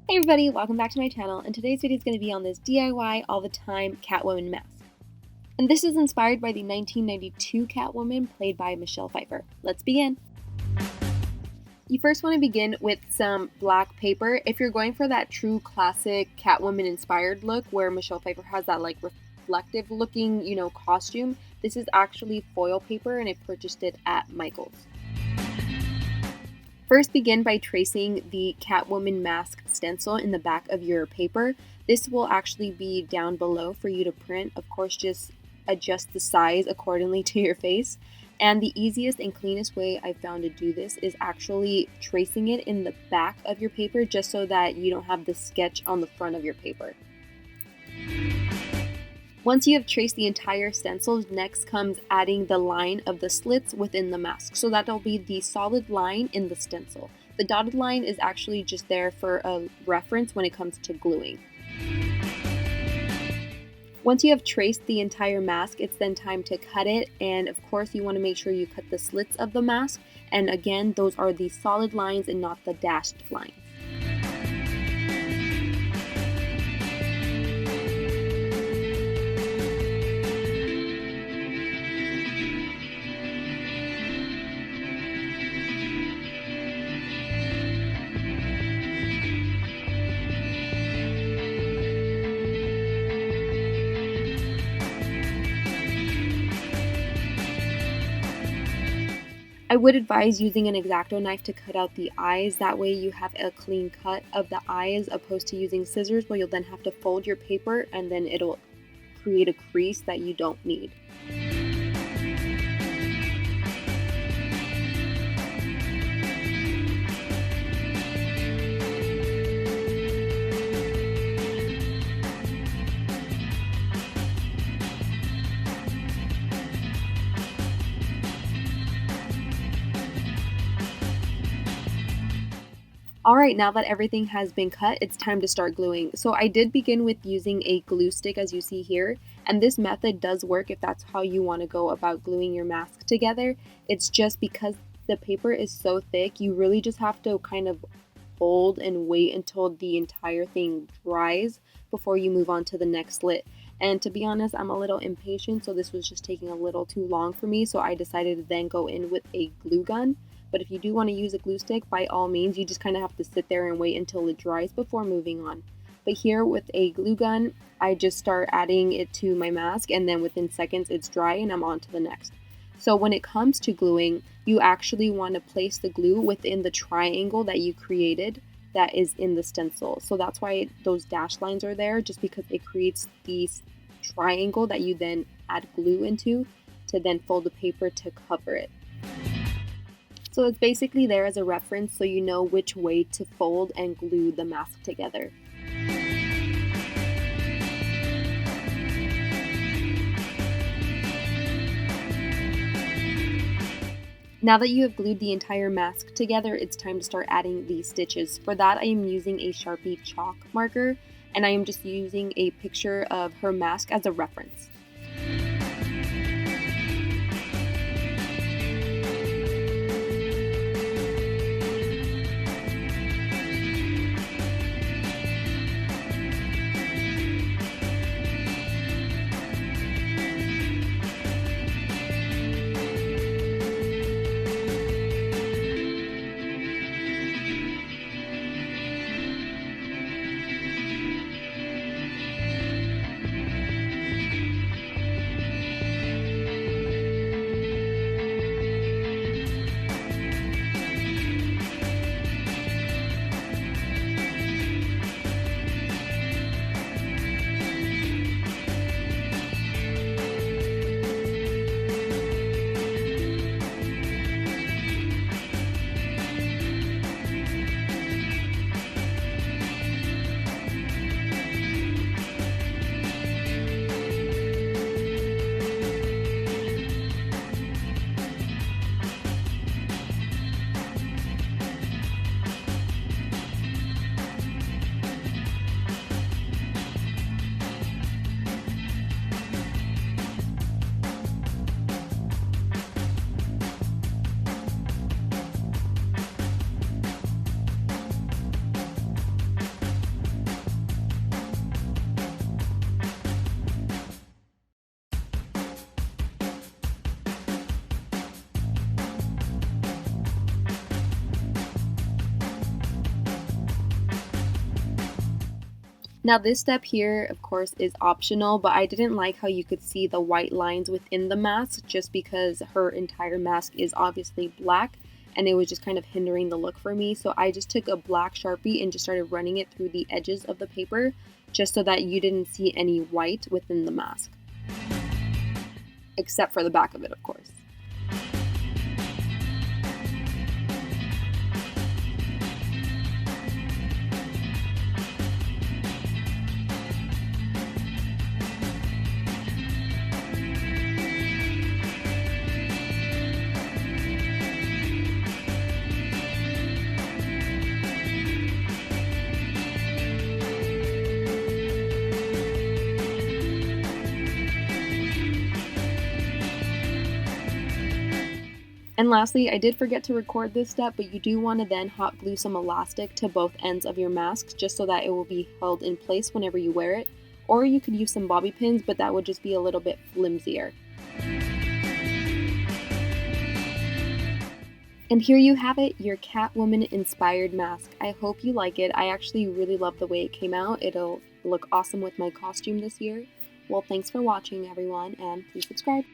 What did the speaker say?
Hey everybody, welcome back to my channel, and today's video is going to be on this DIY all the time Catwoman mask. And this is inspired by the 1992 Catwoman played by Michelle Pfeiffer. Let's begin! You first want to begin with some black paper. If you're going for that true classic Catwoman inspired look where Michelle Pfeiffer has that like reflective looking, costume, this is actually foil paper and I purchased it at Michael's. First, begin by tracing the Catwoman mask stencil in the back of your paper. This will actually be down below for you to print. Of course, just adjust the size accordingly to your face. And the easiest and cleanest way I've found to do this is actually tracing it in the back of your paper just so that you don't have the sketch on the front of your paper. Once you have traced the entire stencil, next comes adding the line of the slits within the mask. So that'll be the solid line in the stencil. The dotted line is actually just there for a reference when it comes to gluing. Once you have traced the entire mask, it's then time to cut it. And of course, you want to make sure you cut the slits of the mask. And again, those are the solid lines and not the dashed lines. I would advise using an X-Acto knife to cut out the eyes. That way you have a clean cut of the eyes opposed to using scissors where you'll then have to fold your paper and then it'll create a crease that you don't need. Alright, now that everything has been cut, it's time to start gluing. So I did begin with using a glue stick as you see here, and this method does work if that's how you want to go about gluing your mask together. It's just because the paper is so thick, you really just have to kind of hold and wait until the entire thing dries before you move on to the next slit. And to be honest, I'm a little impatient, so this was just taking a little too long for me, so I decided to then go in with a glue gun. But if you do want to use a glue stick, by all means, you just kind of have to sit there and wait until it dries before moving on. But here with a glue gun, I just start adding it to my mask and then within seconds it's dry and I'm on to the next. So when it comes to gluing, you actually want to place the glue within the triangle that you created that is in the stencil. So that's why those dashed lines are there, just because it creates these triangle that you then add glue into to then fold the paper to cover it. So it's basically there as a reference so you know which way to fold and glue the mask together. Now that you have glued the entire mask together, it's time to start adding the stitches. For that, I am using a Sharpie chalk marker, and I am just using a picture of her mask as a reference. Now this step here, of course, is optional, but I didn't like how you could see the white lines within the mask just because her entire mask is obviously black and it was just kind of hindering the look for me. So I just took a black Sharpie and just started running it through the edges of the paper just so that you didn't see any white within the mask. Except for the back of it, of course. And lastly, I did forget to record this step, but you do want to then hot glue some elastic to both ends of your mask just so that it will be held in place whenever you wear it. Or you could use some bobby pins, but that would just be a little bit flimsier. And here you have it, your Catwoman inspired mask. I hope you like it. I actually really love the way it came out. It'll look awesome with my costume this year. Well, thanks for watching everyone, and please subscribe.